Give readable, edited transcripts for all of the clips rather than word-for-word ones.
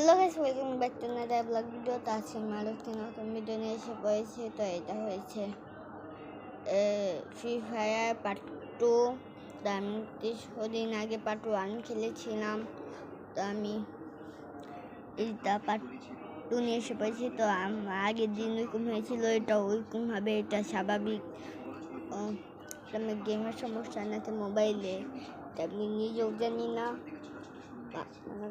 Hello guys, welcome back to another blog video. তো আজকে আমি আরও একটি নতুন ভিডিও নিয়ে এসে পড়েছি। তো এটা হয়েছে ফ্রি ফায়ার পার্ট 2। তো আমি 30 দিন আগে পার্ট 1 খেলেছিলাম। তো আমি এইটা পার্ট 2 নিয়ে এসে পড়েছি। তো আগের দিন ওইরকম হয়েছিল, এটা ওইরকম হবে, এটা স্বাভাবিক। আমার গেমের সমস্যা নাকি মোবাইলে, আমি নিজেও জানি না।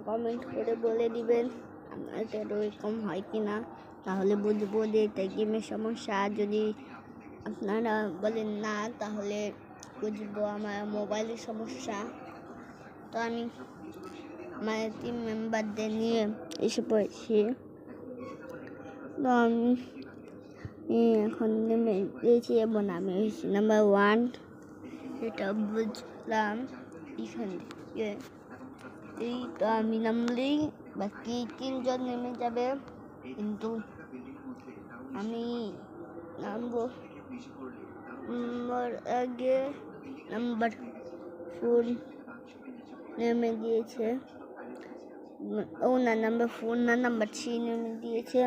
কমেন্ট করে বলে দিবেন আপনাদের ওইরকম হয় কি না, তাহলে বুঝবো যে এটা গেমের সমস্যা। যদি আপনারা বলেন না, তাহলে বুঝবো আমার মোবাইলের সমস্যা। তো আমি আমার টিম মেম্বারদের নিয়ে এসে পড়েছি। তো আমি এখন নেমে গিয়েছি এবং আমি হয়েছি নাম্বার 1। এটা বুঝলাম এখান থেকে। তো আমি নামলেই বাকি 3জন নেমে যাবে, কিন্তু আমি নামবো আগে। নাম্বার 4 নেমে গিয়েছে, ও না, নাম্বার 4 না, নাম্বার 3 নেমে দিয়েছে।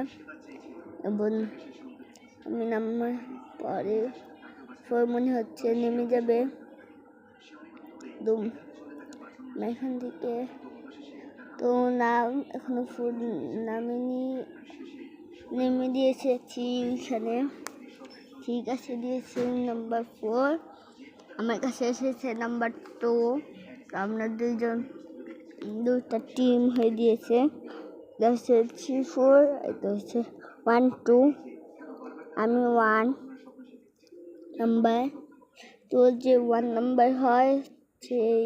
এবং আমি নাম্বার পরে 4 মনে হচ্ছে নেমে যাবে। এখান থেকে তো নাম এখনো ফুল নামেনি, নেমে দিয়েছে এখানে। ঠিক আছে, দিয়েছে নাম্বার 4। আমার কাছে এসেছে নাম্বার 2। আমরা দুইটা টিম হয়ে দিয়েছে। এটা হচ্ছে 3, 4, এটা হচ্ছে 1, 2। আমি 1 নাম্বার। তো যে 1 নাম্বার হয় সেই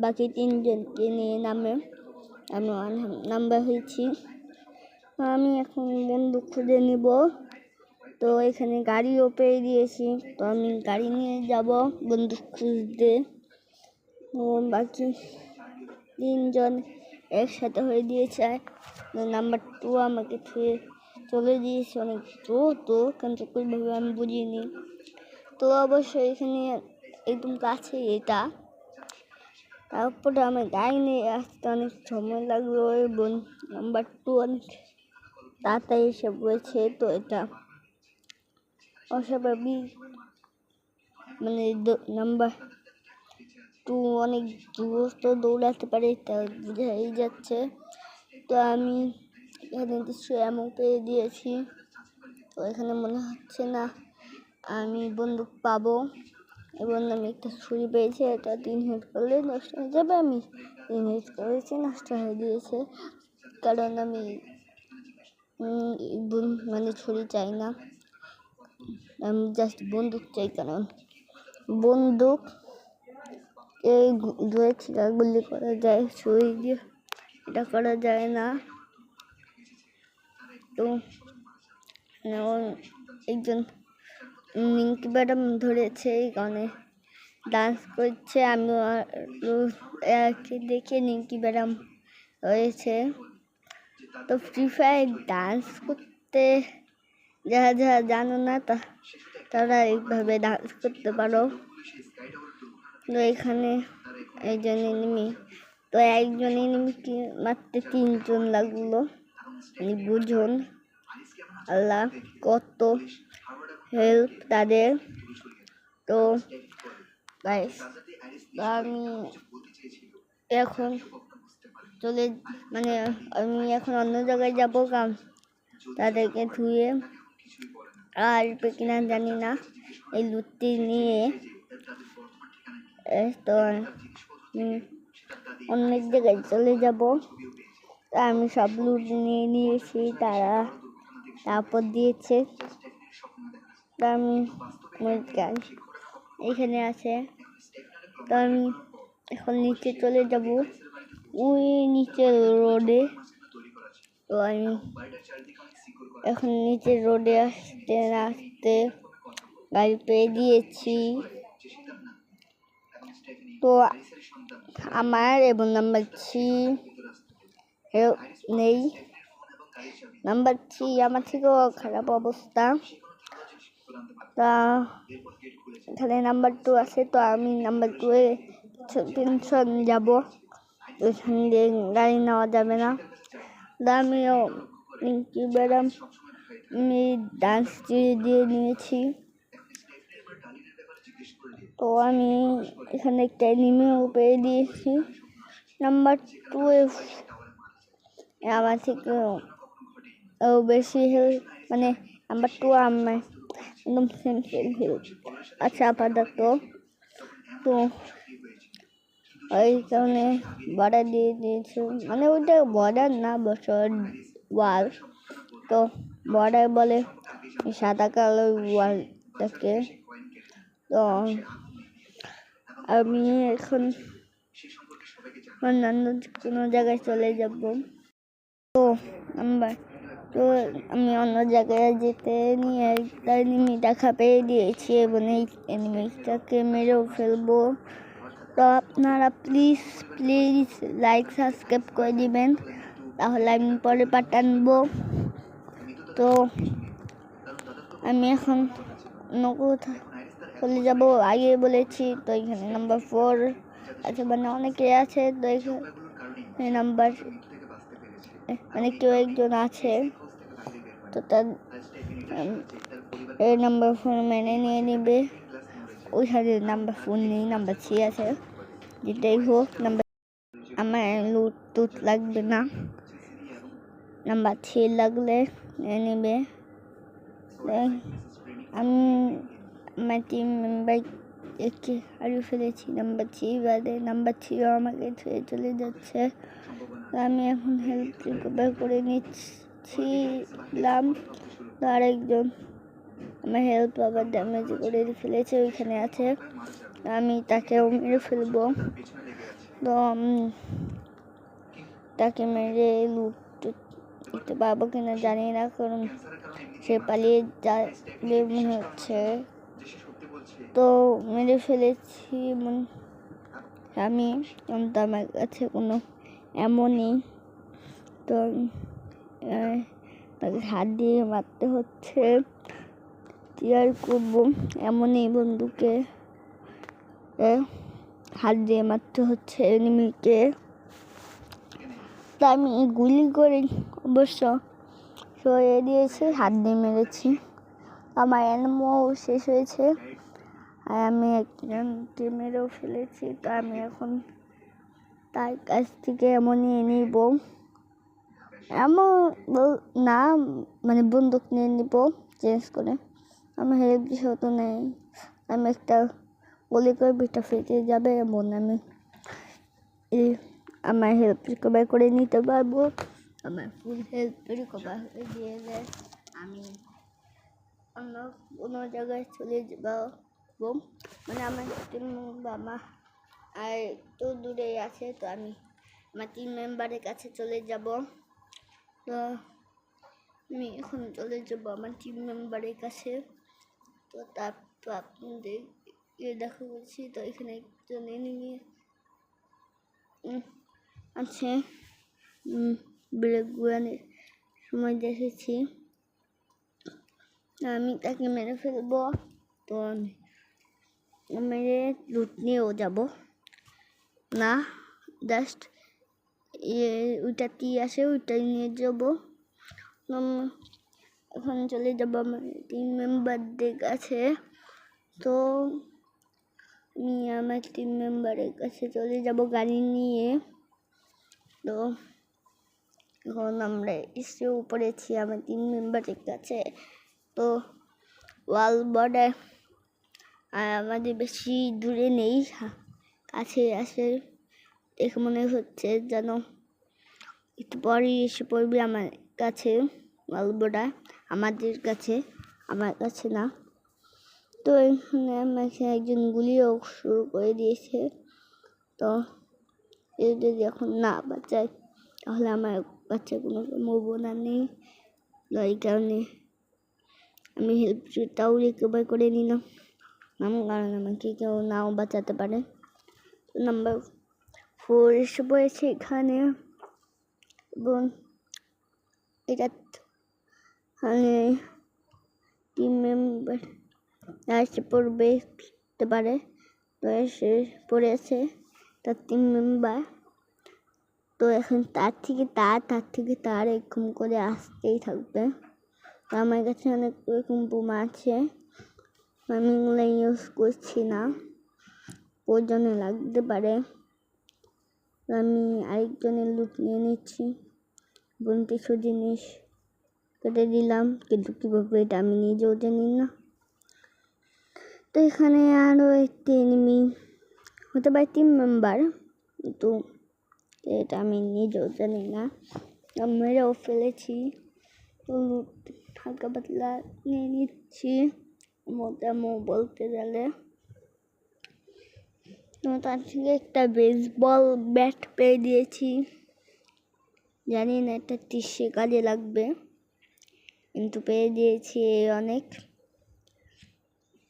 বাকি 3জনকে নিয়ে নামে। আমি 1 নাম্বার হয়েছি। আমি এখন বন্দুক খুঁজে নিব। তো এখানে গাড়িও পেয়ে দিয়েছি, তো আমি গাড়ি নিয়ে যাব বন্দুক খুঁজতে। ও বাকি 3জন একসাথে হয়ে দিয়েছে। নাম্বার 2 আমাকে ছুঁয়ে চলে দিয়েছে অনেক দ্রুত, কিন্তু কোনোভাবে আমি বুঝিনি। তো অবশ্যই এখানে একদম কাছে এটা। তারপরে আমার গাড়ি নিয়ে আসতে অনেক সময় লাগলো এবং নাম্বার 2 অনেক তাড়াতাড়ি এসে পড়েছে। তো এটা অস্বাভাবিক, মানে নাম্বার 2 অনেক দ্রুত দৌড়াতে পারে, এটা বোঝাই যাচ্ছে। তো আমি এখানে কিছু এমন পেয়ে দিয়েছি। তো এখানে মনে হচ্ছে না আমি বন্দুক পাবো। এবং আমি একটা ছুরি পেয়েছি, এটা 3 হিট করলে নষ্ট হয়ে যাবে। আমি 3 হিট করেছি, নষ্ট হয়ে দিয়েছে, কারণ আমি মানে ছুরি চাই না, আমি জাস্ট বন্দুক চাই। কারণ বন্দুক গুলি করা যায়, ছুরি দিয়ে এটা করা যায় না। তো একজন মিঙ্কি ম্যাডাম ধরেছে, এই কারণে ডান্স করছে। আমি দেখে নিঙ্কি ম্যাডাম হয়েছে। তো ফ্রি ফায়ার ডান্স করতে যারা জানো না, তারা এইভাবে ডান্স করতে পারো। তো এখানে একজন এনিমি, তো একজন এনিমিকে মারতে 3জন লাগলো, বুঝুন আল্লাহ কত হেল্প তাদের। তো গাইস, আমি এখন আমি এখন অন্য জায়গায় যাবো, কারণ তাদেরকে ধুয়ে আসবে কিনা জানি না এই লুটটি নিয়ে। তো অন্য জায়গায় চলে যাব। আমি সব লুট নিয়ে নিয়েছি, তারপর দিয়েছে। আমি এখানে আছে। তো আমি এখন নিচে চলে যাব, ওই নিচের রোডে। তো আমি এখন নিচের রোডে আসতে আসতে গাড়ি পেয়ে দিয়েছি। তো আমার এবং নাম্বার 3 নেই। নাম্বার 3 আমার থেকেও খারাপ অবস্থা। তা এখানে নাম্বার 2 আছে। তো আমি নাম্বার 2 এ টেনশন যাব, ওইখান দিয়ে গাড়ি নেওয়া যাবে না। আমিও পিঙ্কি ম্যাডাম আমি ডান্স দিয়ে নিয়েছি। তো আমি এখানে একটা অ্যানিমেও পেয়ে দিয়েছি নাম্বার 12। আমার থেকে বেশি হেল্প মানে নাম্বার 2 আমার একদম সিম্পল হেল্প আচ্ছা আপাতত। তো ওই কারণে বর্ডার দিয়ে দিয়েছে, মানে ওইটা বর্ডার না বছর ওয়াল, তো বর্ডার বলে সাদা কালার ওয়ালটাকে। তো আমি এখন অন্যান্য কোনো জায়গায় চলে যাব। তো আমি অন্য জায়গায় যেতে নিয়ে একটা এনিমি দেখা পেয়ে দিয়েছি এবং এই এনিমিটাকে মেরেও ফেলবো। তো আপনারা প্লিজ লাইক সাবস্ক্রাইব করে দিবেন, তাহলে আমি পরে পার্ট আনবো। তো আমি এখন অন্য কোথাও চলে যাব, আগে বলেছি। তো এখানে নাম্বার 4 আছে, মানে অনেকে আছে। তো এখানে নাম্বার মানে কেউ একজন আছে, তো তার এই নাম্বার 4 মেনে নিয়ে নিবে। ওইখানে নাম্বার 4 নেই, নাম্বার 3 আছে। যেটাই হোক নাম্বার আমার লুট লাগবে না, নাম্বার 3 লাগলে নিয়ে নিবে। আমি আমার টিম মেম্বারকে হারিয়ে ফেলেছি নাম্বার 3 বাদে। নাম্বার 3ও আমাকে ছেড়ে চলে যাচ্ছে। আমি এখন হেল্প রিকভার করে নিচ্ছিলাম। আরেকজন আমার হেল্প আবার ড্যামেজ করে ফেলেছে, ওইখানে আছে। আমি তাকেও মেরে ফেলবো। তো তাকে মেরে লুট দিতে পারবো কিনা জানি না, কারণ সে পালিয়ে যাবে মনে হচ্ছে। তো মেরে ফেলেছি আমি, আমার কাছে কোনো এমনই। তো তাকে হাত দিয়ে মারতে হচ্ছে, কি আর করবো, এমনই বন্ধুকে হাত দিয়ে মারতে হচ্ছে এনিমিকে। তা আমি গুলি করে অবশ্য সরিয়ে দিয়েছি, হাত দিয়ে মেরেছি। আমার এনিমো শেষ হয়েছে আর আমি একজনকে মেরেও ফেলেছি। তো আমি এখন তার কাছ থেকে এমন নিয়ে নিব, এমন না মানে বন্দুক নিয়ে নিব চেঞ্জ করে। আমার হেল্প যেহেতু নেই, আমি একটা গুলি করে বিটা ফেটে যাবে এমন আমি আমার হেল্প রিকভার করে নিতে পারবো। আমার ফুল হেল্প রিকভার হয়ে গেলে আমি অন্য কোনো জায়গায় চলে যাবো, মানে আমার বাবা আর তো দূরে আছে। তো আমি আমার টিম মেম্বারের কাছে চলে যাব। তো আমি এখন চলে যাব আমার টিম মেম্বারের কাছে। তো তারপর আপনাদের দেখা করছি। তো এখানে একজন এনিমি আছে, ব্রেক গুয়ানের সময় দেখেছি। আমি তাকে মেরে ফেলবো। তো আমি মেরে লুট নিয়েও যাব না, জাস্ট ওইটাতেই আসে ওইটাই নিয়ে যাব। এখন চলে যাব আমার টিম মেম্বারদের কাছে। তো আমি আমার টিম মেম্বারের কাছে চলে যাব গাড়ি নিয়ে। তো এখন আমরা এসে পড়েছি আমার টিম মেম্বারের কাছে। তো ওয়াল বর্ডার আর আমাদের বেশি দূরে নেই, কাছে আসে দেখে মনে হচ্ছে যেন একটু পরেই এসে পড়বে আমার কাছে। ওয়াল বর্ডার আমাদের কাছে, আমার কাছে না। তো এখানে আমাকে একজন গুলিও শুরু করে দিয়েছে। তো যদি এখন না বাঁচায় তাহলে আমার বাচ্চার কোনো সম্ভাবনা নেই। এই কারণে আমি হেল্পটাও রিকভার করে নিলাম, কারণ আমাকে কেউ নাও বাঁচাতে পারে। নাম্বার 4 এসে পড়েছে এখানে, এবং এটা টিম মেম্বার এসে পড়তে পারে। তো এসে পড়েছে তার টিম মেম্বার। তো এখন তার থেকে তার এরকম করে আসতেই থাকবে। তো আমার কাছে অনেক রকম বোমা আছে, আমি এগুলো ইউজ করছি না, প্রয়োজনে লাগতে পারে। আমি আরেকজনের লুট নিয়ে নিচ্ছি, কিছু জিনিস কেটে দিলাম, কিন্তু কীভাবে এটা আমি নিজেও জানি না। তো এখানে আরও একটি এনিমি হতে পারে 3 মেম্বার, কিন্তু এটা আমি নিজেও জানি না। মেরেও ফেলেছি, তো লুট হালকা পাতলা নিয়ে নিচ্ছি মোটামো বলতে গেলে। তো তার থেকে একটা বেসবল ব্যাট পেয়ে দিয়েছি, জানি না এটা টিসে কাজে লাগবে, কিন্তু পেয়ে দিয়েছি অনেক।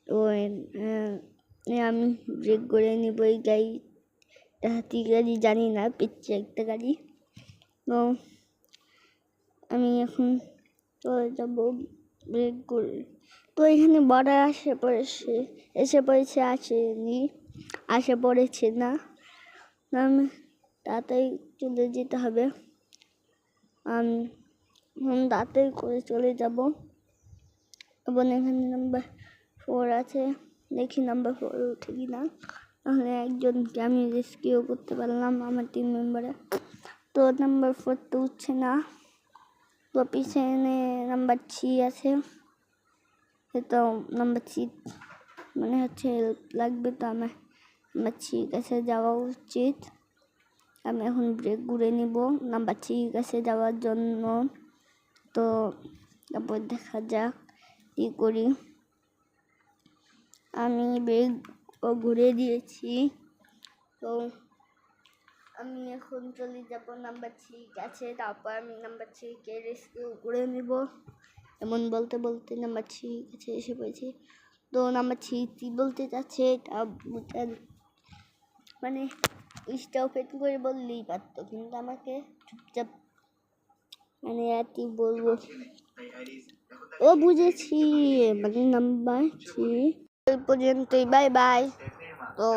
তো আমি ব্রেক করে নিব এই গাড়িটা, হাতি গাড়ি জানি না, পিচ্ছে একটা গাড়ি। তো আমি এখন চলে যাবো ব্রেক করে। তো এখানে বড় এসে পড়েছে না, আমি তাড়াতাড়ি চলে যেতে হবে। আমি তাড়াতাড়ি করে চলে যাব। এবং এখানে নাম্বার 4 আছে, দেখি নাম্বার 4 উঠে কি না। তাহলে একজনকে আমি রেস্কিউ করতে পারলাম আমার 3 মেম্বারে। তো নাম্বার 4 তো উঠছে না, তো পিছনে নাম্বার 3 আছে, তো নাম্বার 3 মনে হচ্ছে হেল্প লাগবে, তো আমার নাম্বার 3 কাছে যাওয়া উচিত। আমি এখন ব্রেক ঘুরে নিব নাম্বার 3 কাছে যাওয়ার জন্য। তো তারপর দেখা যাক কী করি। আমি ব্রেক ঘুরে দিয়েছি, তো আমি এখন চলে যাব নাম্বার 3 কাছে, তারপর আমি নাম্বার 3 কে রেস্কিউ করে নেব। এমন বলতে বলতে নাম্বার 3 কাছে এসে পড়েছি। তো নাম্বার 3 কি বলতে চাচ্ছে এটা মানে ইস্টা ওপেন করে বললেই পারতো, কিন্তু আমাকে চুপচাপ মানে আর কি বলবো, ও বুঝেছি, মানে নাম্বার 3 পর্যন্তই, বাই বাই। তো